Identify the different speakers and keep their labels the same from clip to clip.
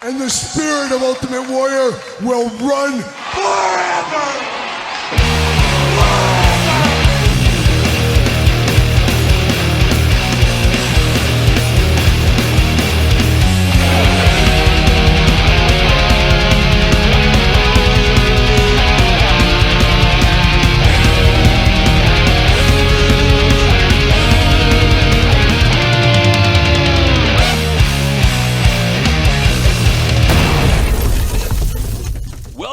Speaker 1: and the spirit of Ultimate Warrior will run forever!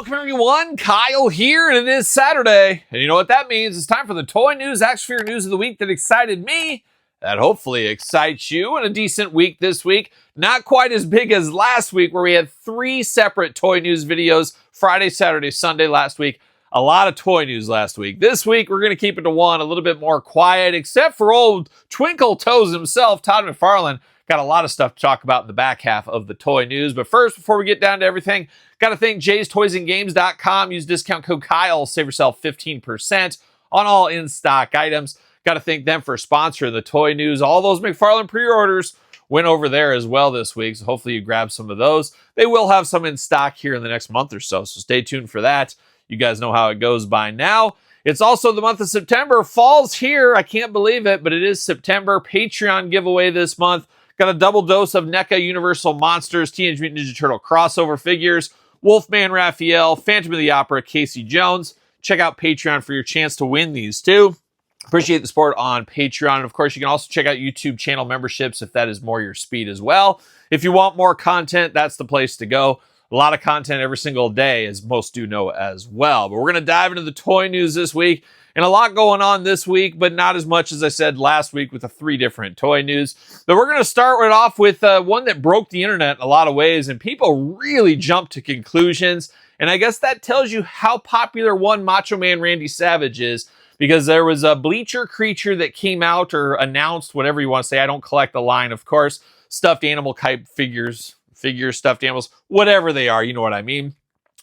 Speaker 2: Everyone, Kyle here, and it is Saturday, and you know what that means. It's time for the toy news, action figure news of the week that excited me, that hopefully excites you, and a decent week this week. Not quite as big as last week, where we had 3 separate toy news videos, Friday, Saturday, Sunday last week. A lot of toy news last week. This week, we're going to keep it to one, a little bit more quiet, except for old Twinkle Toes himself, Todd McFarlane. Got a lot of stuff to talk about in the back half of the toy news. But first, before we get down to everything, got to thank Jay'sToysAndGames.com. Use discount code Kyle. Save yourself 15% on all in-stock items. Got to thank them for sponsoring the toy news. All those McFarlane pre-orders went over there as well this week. So hopefully you grab some of those. They will have some in stock here in the next month or so. So stay tuned for that. You guys know how it goes by now. It's also the month of September. Fall's here. I can't believe it, but it is September. Patreon giveaway this month. Got a double dose of NECA Universal Monsters, Teenage Mutant Ninja Turtle crossover figures, Wolfman Raphael, Phantom of the Opera, Casey Jones. Check out Patreon for your chance to win these too. Appreciate the support on Patreon. And of course, you can also check out YouTube channel memberships if that is more your speed as well. If you want more content, that's the place to go. A lot of content every single day, as most do know as well. But we're going to dive into the toy news this week. And a lot going on this week, but not as much as I said last week with the 3 different toy news. But we're going to start right off with one that broke the internet in a lot of ways, and people really jumped to conclusions. And I guess that tells you how popular one Macho Man Randy Savage is, because there was a Bleacher Creature that came out or announced, whatever you want to say. I don't collect the line, of course. Stuffed animal type figures, stuffed animals, whatever they are, you know what I mean.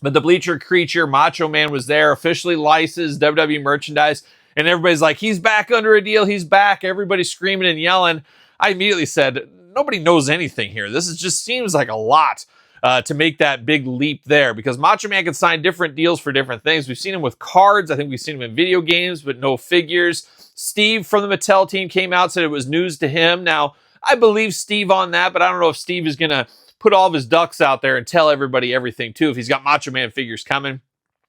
Speaker 2: But the Bleacher Creature, Macho Man was there, officially licensed WWE merchandise. And everybody's like, he's back under a deal. He's back. Everybody's screaming and yelling. I immediately said, nobody knows anything here. This just seems like a lot to make that big leap there. Because Macho Man can sign different deals for different things. We've seen him with cards. I think we've seen him in video games, but no figures. Steve from the Mattel team came out, said it was news to him. Now, I believe Steve on that, but I don't know if Steve is going to put all of his ducks out there and tell everybody everything too if he's got Macho Man figures coming.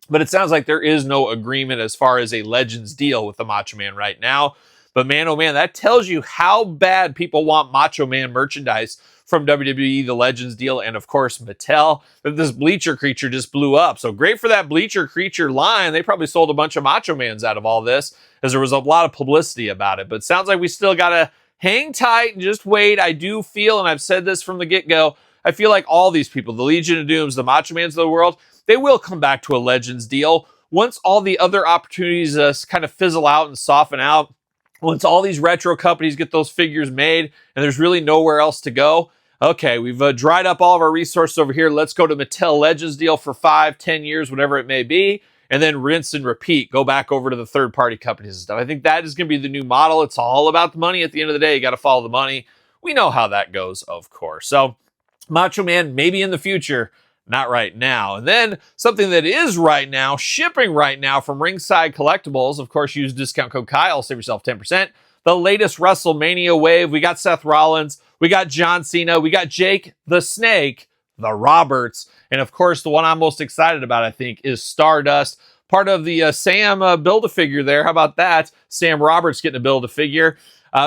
Speaker 2: But it sounds like there is no agreement as far as a Legends deal with the Macho Man right now. But man, oh man, that tells you how bad people want Macho Man merchandise from WWE, the Legends deal, and of course Mattel, that this Bleacher Creature just blew up. So great for that Bleacher Creature line. They probably sold a bunch of Macho Mans out of all this, as there was a lot of publicity about it. But it sounds like we still got to hang tight and just wait. I do feel, and I've said this from the get-go, I feel like all these people, the Legion of Dooms, the Macho Mans of the world, they will come back to a Legends deal once all the other opportunities kind of fizzle out and soften out. Once all these retro companies get those figures made and there's really nowhere else to go. Okay, we've dried up all of our resources over here. Let's go to Mattel Legends deal for 5, 10 years, whatever it may be, and then rinse and repeat. Go back over to the third-party companies and stuff. I think that is going to be the new model. It's all about the money at the end of the day. You got to follow the money. We know how that goes, of course. So Macho Man, maybe in the future, not right now. And then something that is right now, shipping right now from Ringside Collectibles. Of course, use discount code Kyle, save yourself 10%. The latest Wrestlemania wave. We got Seth Rollins. We got John Cena. We got Jake the Snake, the Roberts. And of course, the one I'm most excited about, I think, is Stardust. Part of the Sam Build-A-Figure there. How about that? Sam Roberts getting to Build-A-Figure.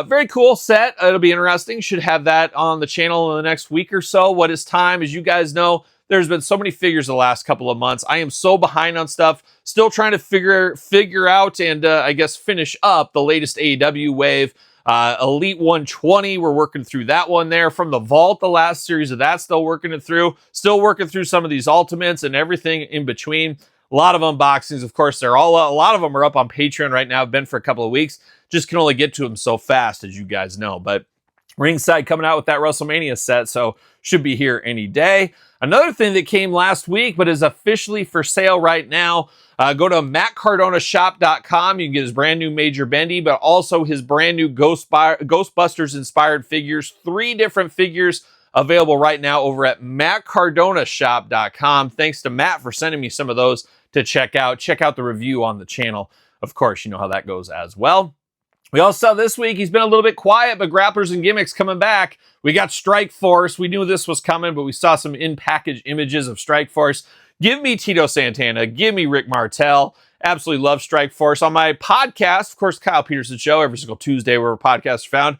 Speaker 2: Very cool set. It'll be interesting. Should have that on the channel in the next week or so. What is time? As you guys know, there's been so many figures the last couple of months. I am so behind on stuff. Still trying to figure out and I guess finish up the latest AEW wave. Elite 120, we're working through that one there. From the Vault, the last series of that, still working it through. Still working through some of these Ultimates and everything in between. A lot of unboxings, of course. A lot of them are up on Patreon right now. I've been for a couple of weeks. Just can only get to them so fast, as you guys know. But Ringside coming out with that Wrestlemania set, so should be here any day. Another thing that came last week, but is officially for sale right now, go to MattCardonaShop.com. You can get his brand new Major Bendy, but also his brand new Ghostbusters inspired figures. 3 different figures available right now over at MattCardonaShop.com. Thanks to Matt for sending me some of those to check out. Check out the review on the channel. Of course, you know how that goes as well. We also saw this week, he's been a little bit quiet, but Grapplers and Gimmicks coming back. We got Strike Force. We knew this was coming, but we saw some in-package images of Strike Force. Give me Tito Santana. Give me Rick Martel. Absolutely love Strike Force. On my podcast, of course, Kyle Peterson Show, every single Tuesday where podcasts are found.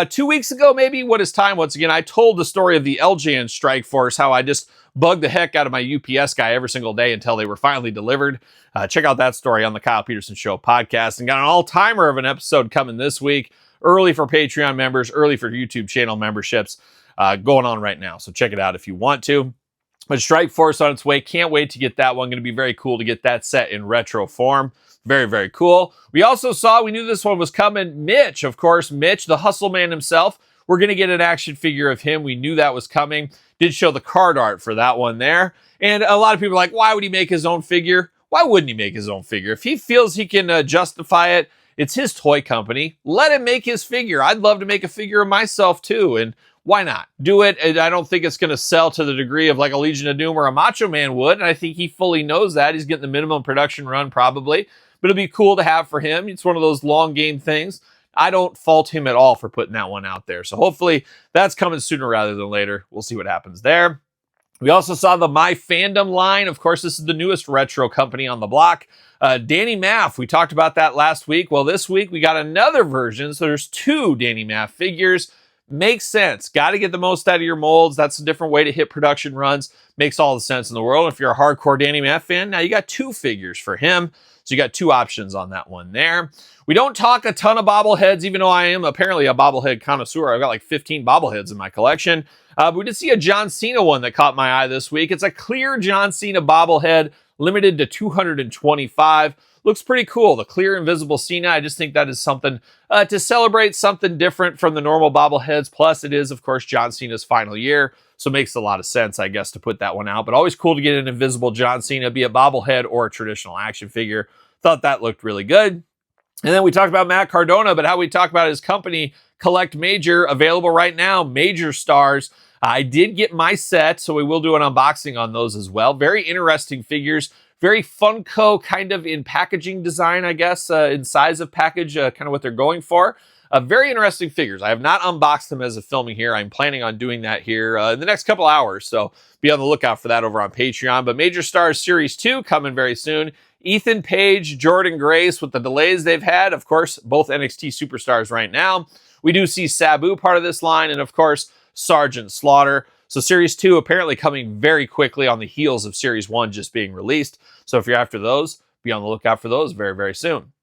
Speaker 2: 2 weeks ago, maybe, what is time? Once again, I told the story of the LJ and Strike Force, how I just bugged the heck out of my UPS guy every single day until they were finally delivered. Check out that story on the Kyle Peterson Show podcast. And got an all-timer of an episode coming this week, early for Patreon members, early for YouTube channel memberships, going on right now. So check it out if you want to. But Strike Force on its way. Can't wait to get that one. Going to be very cool to get that set in retro form. Very, very cool. We also saw, we knew this one was coming, Mitch, of course. Mitch, the hustle man himself. We're going to get an action figure of him. We knew that was coming. Did show the card art for that one there. And a lot of people are like, why would he make his own figure? Why wouldn't he make his own figure? If he feels he can justify it, it's his toy company. Let him make his figure. I'd love to make a figure of myself too. And why not? Do it. And I don't think it's going to sell to the degree of like a Legion of Doom or a Macho Man would. And I think he fully knows that. He's getting the minimum production run probably. But it'll be cool to have for him. It's one of those long game things. I don't fault him at all for putting that one out there. So hopefully that's coming sooner rather than later. We'll see what happens there. We also saw the My Fandom line. Of course, this is the newest retro company on the block. Danny Maff, we talked about that last week. Well, this week we got another version. So there's 2 Danny Maff figures. Makes sense. Got to get the most out of your molds. That's a different way to hit production runs. Makes all the sense in the world. If you're a hardcore Danny Maff fan, now you got 2 figures for him. So you got 2 options on that one there. We don't talk a ton of bobbleheads, even though I am apparently a bobblehead connoisseur. I've got like 15 bobbleheads in my collection. But we did see a John Cena one that caught my eye this week. It's a clear John Cena bobblehead, limited to 225. Looks pretty cool. The clear invisible Cena. I just think that is something to celebrate, something different from the normal bobbleheads. Plus, it is, of course, John Cena's final year. So it makes a lot of sense, I guess, to put that one out. But always cool to get an invisible John Cena, be it bobblehead or a traditional action figure. Thought that looked really good. And then we talked about Matt Cardona, but how we talk about his company, Collect Major, available right now, Major Stars. I did get my set, so we will do an unboxing on those as well. Very interesting figures. Very Funko kind of in packaging design, I guess, in size of package, kind of what they're going for. Very interesting figures. I have not unboxed them as of filming here. I'm planning on doing that here in the next couple hours, so be on the lookout for that over on Patreon. But Major Stars Series 2 coming very soon. Ethan Page, Jordan Grace, with the delays they've had, of course, both NXT superstars right now. We do see Sabu part of this line, and of course, Sergeant Slaughter. So Series 2 apparently coming very quickly on the heels of Series 1 just being released. So if you're after those, be on the lookout for those very, very soon.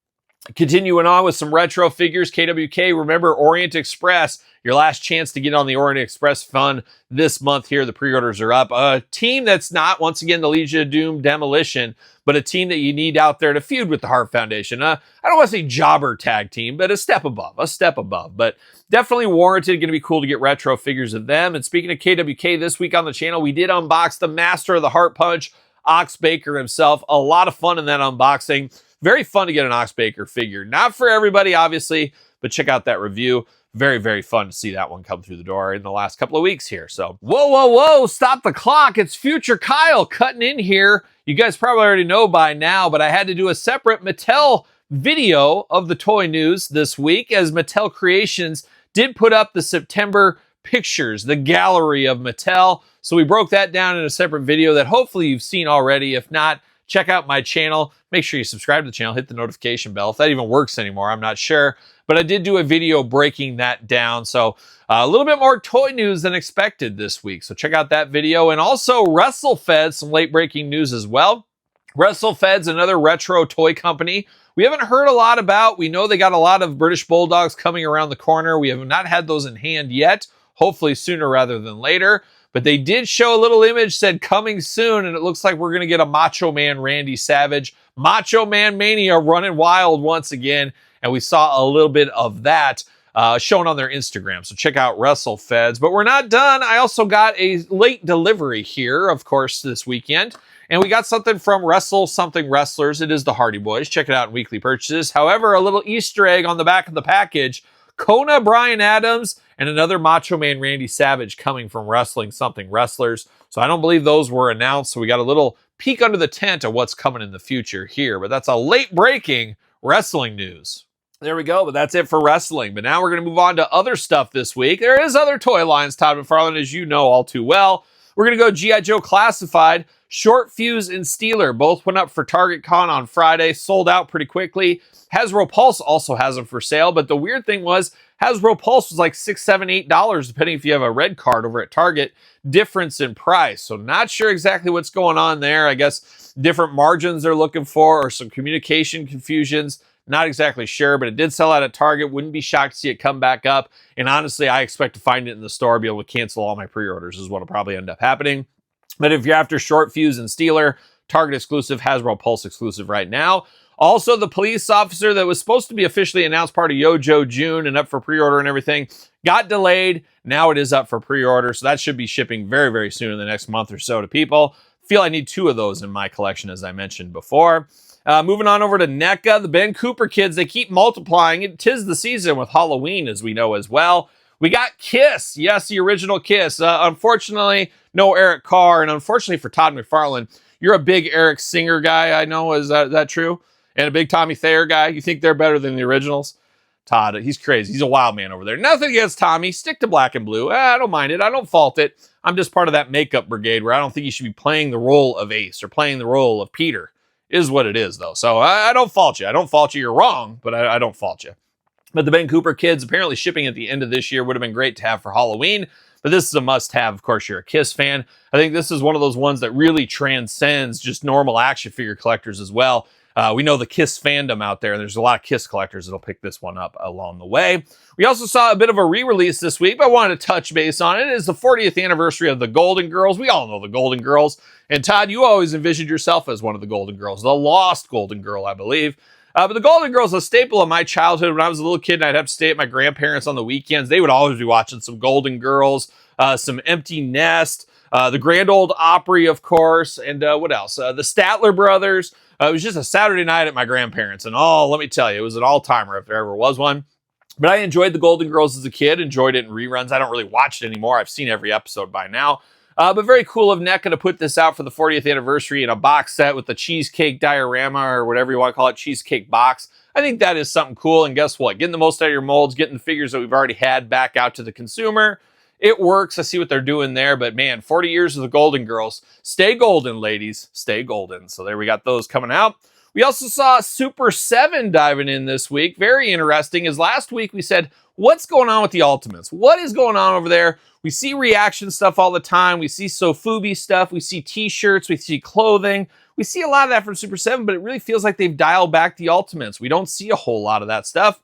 Speaker 2: Continuing on with some retro figures, KWK, remember Orient Express, your last chance to get on the Orient Express fun this month here. The pre-orders are up. A team that's not, once again, the Legion of Doom Demolition, but a team that you need out there to feud with the Hart Foundation. I don't want to say jobber tag team, but a step above. But definitely warranted. Going to be cool to get retro figures of them. And speaking of KWK, this week on the channel, we did unbox the master of the Heart Punch, Ox Baker himself. A lot of fun in that unboxing. Very fun to get an Ox Baker figure. Not for everybody, obviously, but check out that review. Very, very fun to see that one come through the door in the last couple of weeks here. So, whoa, stop the clock. It's Future Kyle cutting in here. You guys probably already know by now, but I had to do a separate Mattel video of the toy news this week, as Mattel Creations did put up the September pictures, the gallery of Mattel. So we broke that down in a separate video that hopefully you've seen already. If not, check out my channel. Make sure you subscribe to the channel, hit the notification bell. If that even works anymore, I'm not sure. But I did do a video breaking that down. So a little bit more toy news than expected this week. So check out that video. And also WrestleFeds, some late breaking news as well. WrestleFeds, another retro toy company we haven't heard a lot about. We know they got a lot of British Bulldogs coming around the corner. We have not had those in hand yet. Hopefully sooner rather than later. But they did show a little image, said coming soon, and it looks like we're going to get a Macho Man Randy Savage. Macho Man Mania running wild once again. And we saw a little bit of that shown on their Instagram. So check out WrestleFeds. But we're not done. I also got a late delivery here, of course, this weekend. And we got something from Wrestle Something Wrestlers. It is the Hardy Boys. Check it out in weekly purchases. However, a little Easter egg on the back of the package. Kona Bryan Adams, and another Macho Man Randy Savage coming from Wrestling Something Wrestlers. So I don't believe those were announced, so we got a little peek under the tent of what's coming in the future here. But that's a late breaking wrestling news. There we go, but that's it for wrestling. But now we're going to move on to other stuff this week. There is other toy lines, Todd McFarlane, as you know all too well. We're going to go G.I. Joe Classified. Short Fuse and Steeler both went up for Target Con on Friday, sold out pretty quickly. Hasbro Pulse also has them for sale, but the weird thing was Hasbro Pulse was like $6, $7, $8, depending if you have a red card over at Target, difference in price. So not sure exactly what's going on there. I guess different margins they're looking for or some communication confusions. Not exactly sure, but it did sell out at Target. Wouldn't be shocked to see it come back up. And honestly, I expect to find it in the store, be able to cancel all my pre-orders is what will probably end up happening. But if you're after Short Fuse and Steeler, Target exclusive, Hasbro Pulse exclusive right now. Also, the police officer that was supposed to be officially announced part of Yojo June and up for pre-order and everything got delayed. Now it is up for pre-order, so that should be shipping very, very soon in the next month or so to people. Feel I need 2 of those in my collection, as I mentioned before. Moving on over to NECA, the Ben Cooper kids, they keep multiplying. It 'tis the season with Halloween, as we know as well. We got Kiss. Yes, the original Kiss. Unfortunately, no Eric Carr. And unfortunately for Todd McFarlane, you're a big Eric Singer guy, I know. Is that true? And a big Tommy Thayer guy. You think they're better than the originals? Todd, he's crazy. He's a wild man over there. Nothing against Tommy. Stick to black and blue. I don't mind it. I don't fault it. I'm just part of that makeup brigade where I don't think you should be playing the role of Ace or playing the role of Peter. Is what it is, though. So I don't fault you. I don't fault you. You're wrong, but I don't fault you. But the Ben Cooper kids, apparently shipping at the end of this year, would have been great to have for Halloween. But this is a must-have. Of course, you're a Kiss fan. I think this is one of those ones that really transcends just normal action figure collectors as well. We know the Kiss fandom out there, and there's a lot of Kiss collectors that'll pick this one up along the way. We also saw a bit of a re-release this week, but I wanted to touch base on it. It is the 40th anniversary of the Golden Girls. We all know the Golden Girls. And Todd, you always envisioned yourself as one of the Golden Girls, the lost Golden Girl, I believe. But the Golden Girls, a staple of my childhood. When I was a little kid and I'd have to stay at my grandparents on the weekends, they would always be watching some Golden Girls, some Empty Nest, the Grand Ole Opry, of course, and what else? The Statler Brothers. It was just a Saturday night at my grandparents, and let me tell you, it was an all-timer if there ever was one. But I enjoyed the Golden Girls as a kid, enjoyed it in reruns. I don't really watch it anymore. I've seen every episode by now. But very cool of NECA to put this out for the 40th anniversary in a box set with the cheesecake diorama or whatever you want to call it, cheesecake box. I think that is something cool. And guess what? Getting the most out of your molds, getting the figures that we've already had back out to the consumer. It works. I see what they're doing there. But man, 40 years of the Golden Girls. Stay golden, ladies. Stay golden. So there we got those coming out. We also saw Super7 diving in this week. Very interesting. As last week we said, what's going on with the Ultimates? What is going on over there? We see reaction stuff all the time. We see Sofubi stuff. We see t-shirts. We see clothing. We see a lot of that from Super7, but it really feels like they've dialed back the Ultimates. We don't see a whole lot of that stuff.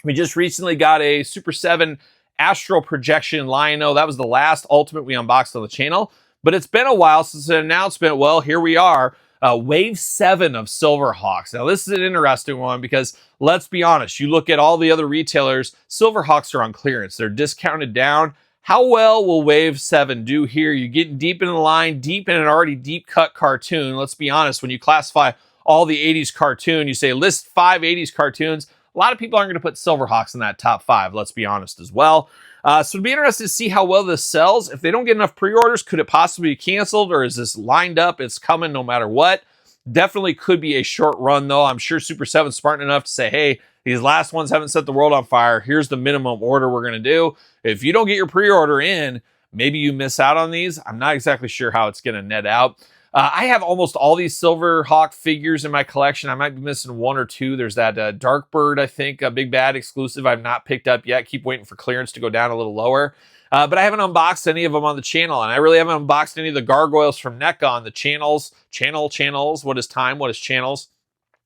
Speaker 2: We just recently got a Super7 Astral Projection Lion-O. That was the last Ultimate we unboxed on the channel, but it's been a while since an announcement. Well, here we are. Wave 7 of Silverhawks. Now, this is an interesting one because, let's be honest, you look at all the other retailers, Silverhawks are on clearance. They're discounted down. How well will Wave 7 do here? You're getting deep in the line, deep in an already deep-cut cartoon. Let's be honest, when you classify all the 80s cartoon, you say list 5 80s cartoons, a lot of people aren't going to put Silverhawks in that top 5, let's be honest as well. So it'd be interesting to see how well this sells. If they don't get enough pre-orders, could it possibly be canceled, or is this lined up? It's coming no matter what. Definitely could be a short run, though. I'm sure Super7's smart enough to say, hey, these last ones haven't set the world on fire. Here's the minimum order we're going to do. If you don't get your pre-order in, maybe you miss out on these. I'm not exactly sure how it's going to net out. I have almost all these Silverhawk figures in my collection. I might be missing 1 or 2. There's that Darkbird, I think, a Big Bad exclusive I've not picked up yet. Keep waiting for clearance to go down a little lower. But I haven't unboxed any of them on the channel, and I really haven't unboxed any of the gargoyles from NECA on the channels. Channels. What is time? What is channels?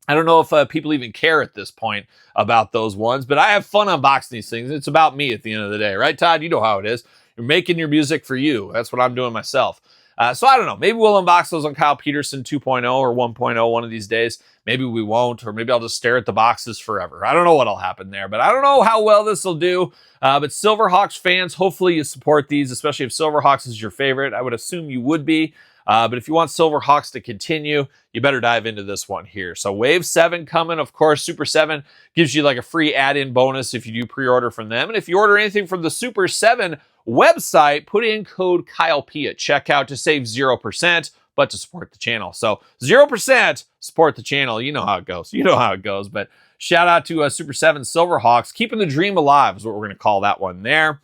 Speaker 2: I don't know if people even care at this point about those ones, but I have fun unboxing these things. It's about me at the end of the day, right, Todd? You know how it is. You're making your music for you. That's what I'm doing myself. So I don't know. Maybe we'll unbox those on Kyle Peterson 2.0 or 1.0 one of these days. Maybe we won't, or maybe I'll just stare at the boxes forever. I don't know what'll happen there, but I don't know how well this will do. But Silverhawks fans, hopefully you support these, especially if Silverhawks is your favorite. I would assume you would be. But if you want Silverhawks to continue, you better dive into this one here. So Wave 7 coming, of course. Super7 gives you like a free add-in bonus if you do pre-order from them. And if you order anything from the Super7 website, put in code KyleP at checkout to save 0%, but to support the channel. So 0%, support the channel. You know how it goes. But shout out to Super7 Silverhawks. Keeping the dream alive is what we're going to call that one there.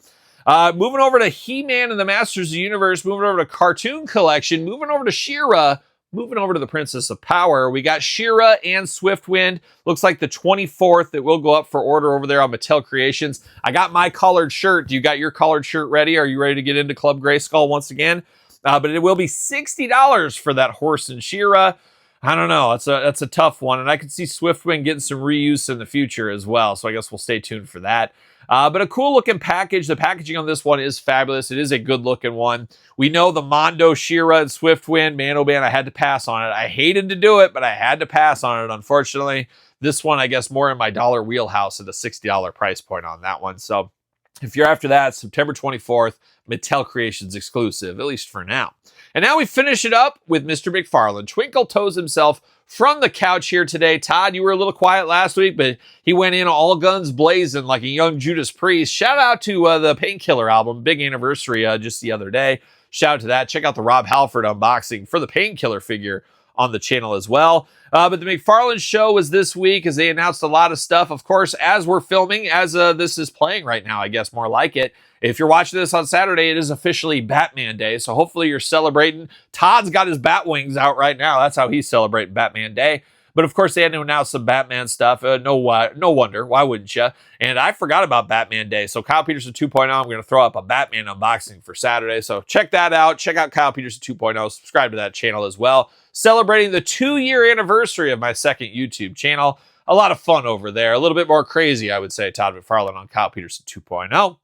Speaker 2: Moving over to He-Man and the Masters of the Universe, moving over to Cartoon Collection, moving over to She-Ra, moving over to the Princess of Power. We got She-Ra and Swiftwind. Looks like the 24th that will go up for order over there on Mattel Creations. I got my collared shirt. Do you got your collared shirt ready? Are you ready to get into Club Grayskull once again? But it will be $60 for that horse and She-Ra. I don't know. That's a tough one. And I could see Swiftwind getting some reuse in the future as well. So I guess we'll stay tuned for that. But a cool looking package. The packaging on this one is fabulous. It is a good looking one. We know the Mondo, She-Ra, and Swiftwind. Man, oh man, I had to pass on it. I hated to do it, but I had to pass on it, unfortunately. This one, I guess, more in my dollar wheelhouse at the $60 price point on that one. So if you're after that, September 24th, Mattel Creations exclusive, at least for now. And now we finish it up with Mr. McFarlane. Twinkle Toes himself from the couch here today. Todd, you were a little quiet last week, but he went in all guns blazing like a young Judas Priest. Shout out to the Painkiller album, big anniversary just the other day. Shout out to that. Check out the Rob Halford unboxing for the Painkiller figure on the channel as well. But the McFarlane show was this week as they announced a lot of stuff. Of course, as we're filming, as this is playing right now, I guess more like it. If you're watching this on Saturday, it is officially Batman Day. So hopefully you're celebrating. Todd's got his bat wings out right now. That's how he's celebrating Batman Day. But of course, they had to announce some Batman stuff. No wonder. Why wouldn't you? And I forgot about Batman Day. So Kyle Peterson 2.0, I'm going to throw up a Batman unboxing for Saturday. So check that out. Check out Kyle Peterson 2.0. Subscribe to that channel as well. Celebrating the 2-year anniversary of my second YouTube channel. A lot of fun over there. A little bit more crazy, I would say, Todd McFarlane on Kyle Peterson 2.0.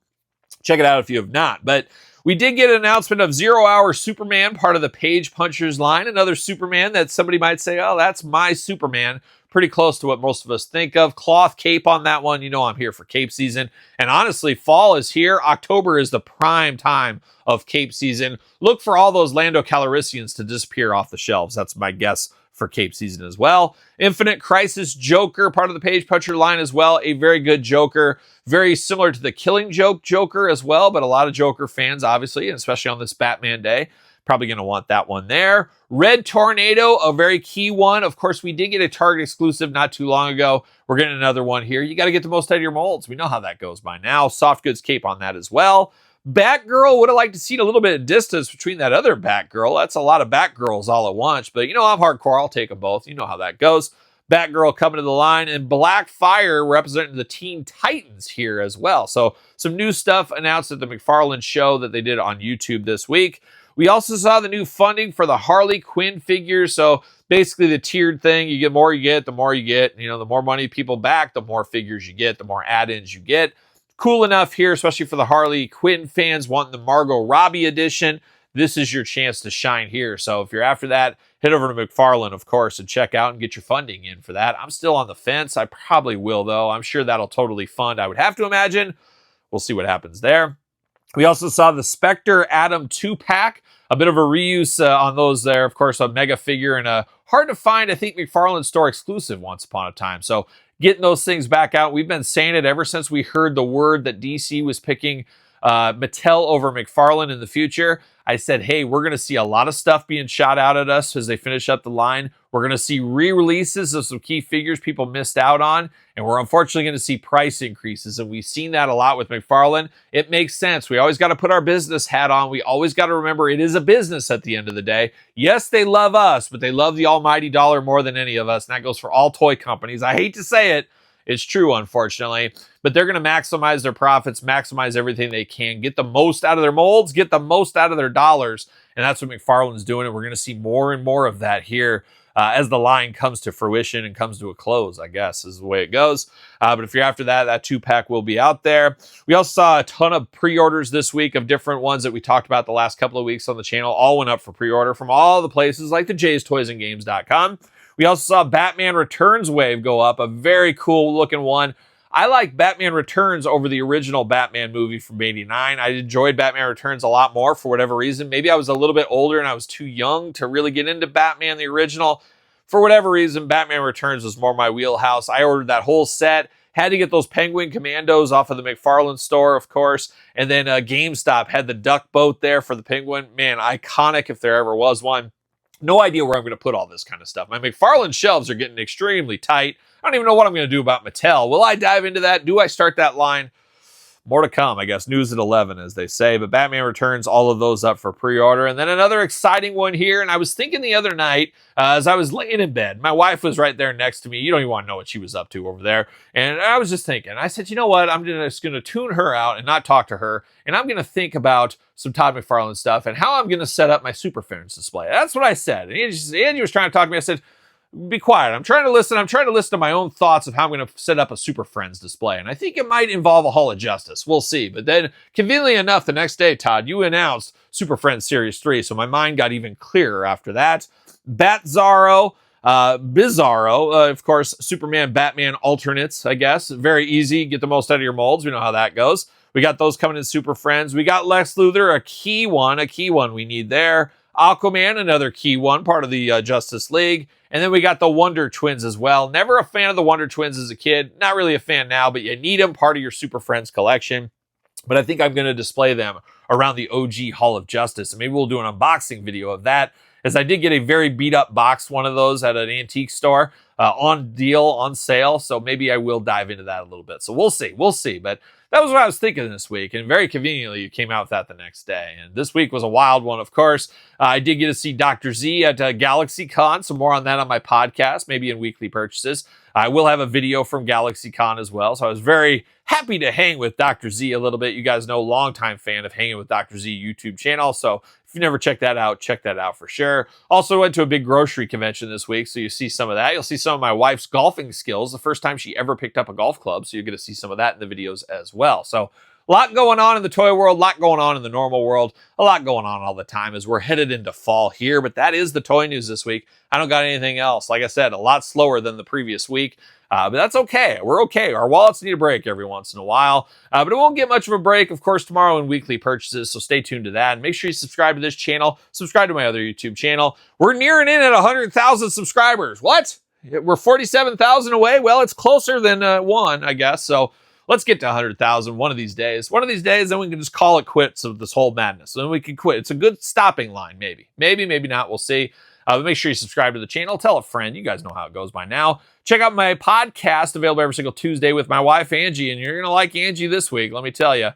Speaker 2: Check it out if you have not. But we did get an announcement of 0 Hour Superman, part of the Page Punchers line. Another Superman that somebody might say, oh, that's my Superman. Pretty close to what most of us think of. Cloth cape on that one. You know I'm here for cape season. And honestly, fall is here. October is the prime time of cape season. Look for all those Lando Calrissians to disappear off the shelves. That's my guess for cape season as well. Infinite Crisis Joker, part of the Page Puncher line as well. A very good Joker. Very similar to the Killing Joke Joker as well, but a lot of Joker fans, obviously, and especially on this Batman Day, probably going to want that one there. Red Tornado, a very key one. Of course, we did get a Target exclusive not too long ago. We're getting another one here. You got to get the most out of your molds. We know how that goes by now. Soft goods cape on that as well. Batgirl, would have liked to see a little bit of distance between that other Batgirl. That's a lot of Batgirls all at once, but you know I'm hardcore. I'll take them both. You know how that goes. Batgirl coming to the line, and Black Fire representing the Teen Titans here as well. So some new stuff announced at the McFarlane show that they did on YouTube this week. We also saw the new funding for the Harley Quinn figure. So basically the tiered thing, you get more you get, the more you get. You know, the more money people back, the more figures you get, the more add-ins you get. Cool enough here, especially for the Harley Quinn fans wanting the Margot Robbie edition. This is your chance to shine here. So if you're after that, head over to McFarlane, of course, and check out and get your funding in for that. I'm still on the fence. I probably will, though. I'm sure that'll totally fund, I would have to imagine. We'll see what happens there. We also saw the Spectre Atom 2-pack. A bit of a reuse on those there. Of course, a mega figure and a hard to find, I think, McFarlane store exclusive once upon a time. So getting those things back out. We've been saying it ever since we heard the word that DC was picking Mattel over McFarlane in the future. I said, hey, we're going to see a lot of stuff being shot out at us as they finish up the line. We're going to see re-releases of some key figures people missed out on, and we're unfortunately going to see price increases, and we've seen that a lot with McFarlane. It makes sense. We always got to put our business hat on. We always got to remember it is a business at the end of the day. Yes, they love us, but they love the almighty dollar more than any of us, and that goes for all toy companies. I hate to say it. It's true, unfortunately, but they're going to maximize their profits, maximize everything they can, get the most out of their molds, get the most out of their dollars, and that's what McFarlane's doing, and we're going to see more and more of that here as the line comes to fruition and comes to a close, I guess, is the way it goes. But if you're after that, that 2-pack will be out there. We also saw a ton of pre-orders this week of different ones that we talked about the last couple of weeks on the channel. All went up for pre-order from all the places like the JaystoysandGames.com. We also saw Batman Returns wave go up, a very cool looking one. I like Batman Returns over the original Batman movie from '89. I enjoyed Batman Returns a lot more for whatever reason. Maybe I was a little bit older and I was too young to really get into Batman, the original. For whatever reason, Batman Returns was more my wheelhouse. I ordered that whole set. Had to get those Penguin Commandos off of the McFarlane store, of course. And then GameStop had the duck boat there for the Penguin. Man, iconic if there ever was one. No idea where I'm going to put all this kind of stuff. My McFarlane shelves are getting extremely tight. I don't even know what I'm going to do about Mattel. Will I dive into that? Do I start that line? More to come, I guess. News at 11, as they say. But Batman Returns, all of those up for pre-order. And then another exciting one here. And I was thinking the other night, as I was laying in bed, my wife was right there next to me. You don't even want to know what she was up to over there. And I was just thinking, I said, you know what? I'm just going to tune her out and not talk to her. And I'm going to think about some Todd McFarlane stuff and how I'm going to set up my Super Friends display. That's what I said. And Angie was trying to talk to me. I said, be quiet. I'm trying to listen. I'm trying to listen to my own thoughts of how I'm going to set up a Super Friends display. And I think it might involve a Hall of Justice. We'll see. But then, conveniently enough, the next day, Todd, you announced Super Friends Series 3. So my mind got even clearer after that. Bizarro, of course, Superman, Batman alternates, I guess. Very easy. Get the most out of your molds. We know how that goes. We got those coming in Super Friends. We got Lex Luthor, a key one we need there. Aquaman, another key one, part of the Justice League. And then we got the Wonder Twins as well. Never a fan of the Wonder Twins as a kid. Not really a fan now, but you need them, part of your Super Friends collection. But I think I'm going to display them around the OG Hall of Justice. And maybe we'll do an unboxing video of that, as I did get a very beat-up box, one of those at an antique store, on deal, on sale. So maybe I will dive into that a little bit. So we'll see. But that was what I was thinking this week, and very conveniently, you came out with that the next day. And this week was a wild one, of course. I did get to see Dr. Z at GalaxyCon, so more on that on my podcast, maybe in weekly purchases. I will have a video from GalaxyCon as well, so I was very happy to hang with Dr. Z a little bit. You guys know, longtime fan of Hanging with Dr. Z YouTube channel, so if you never check that out for sure. Also went to a big grocery convention this week, so you see some of that. You'll see some of my wife's golfing skills, the first time she ever picked up a golf club, so you're going to see some of that in the videos as well. So a lot going on in the toy world, a lot going on in the normal world, a lot going on all the time as we're headed into fall here, but that is the toy news this week. I don't got anything else. Like I said, a lot slower than the previous week. But that's okay. We're okay. Our wallets need a break every once in a while. But it won't get much of a break, of course, tomorrow in weekly purchases. So stay tuned to that. And make sure you subscribe to this channel. Subscribe to my other YouTube channel. We're nearing in at 100,000 subscribers. What? We're 47,000 away? Well, it's closer than one, I guess. So let's get to 100,000 one of these days. One of these days, then we can just call it quits of this whole madness. Then we can quit. It's a good stopping line, maybe. Maybe not. We'll see. But make sure you subscribe to the channel. Tell a friend. You guys know how it goes by now. Check out my podcast, available every single Tuesday with my wife, Angie. And you're going to like Angie this week, let me tell you.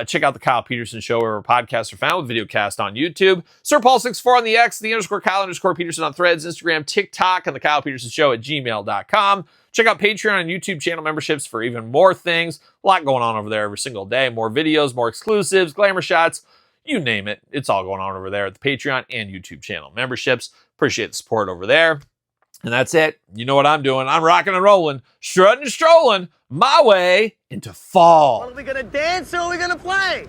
Speaker 2: Check out The Kyle Peterson Show, where podcasts are found, with videocast on YouTube. SirPaul64 on the X, _Kyle_Peterson on Threads, Instagram, TikTok, and The Kyle Peterson Show at gmail.com. Check out Patreon and YouTube channel memberships for even more things. A lot going on over there every single day. More videos, more exclusives, glamour shots. You name it. It's all going on over there at the Patreon and YouTube channel memberships. Appreciate the support over there. And that's it. You know what I'm doing. I'm rocking and rolling, strutting and strolling my way into fall.
Speaker 3: Are we going to dance or are we going to play?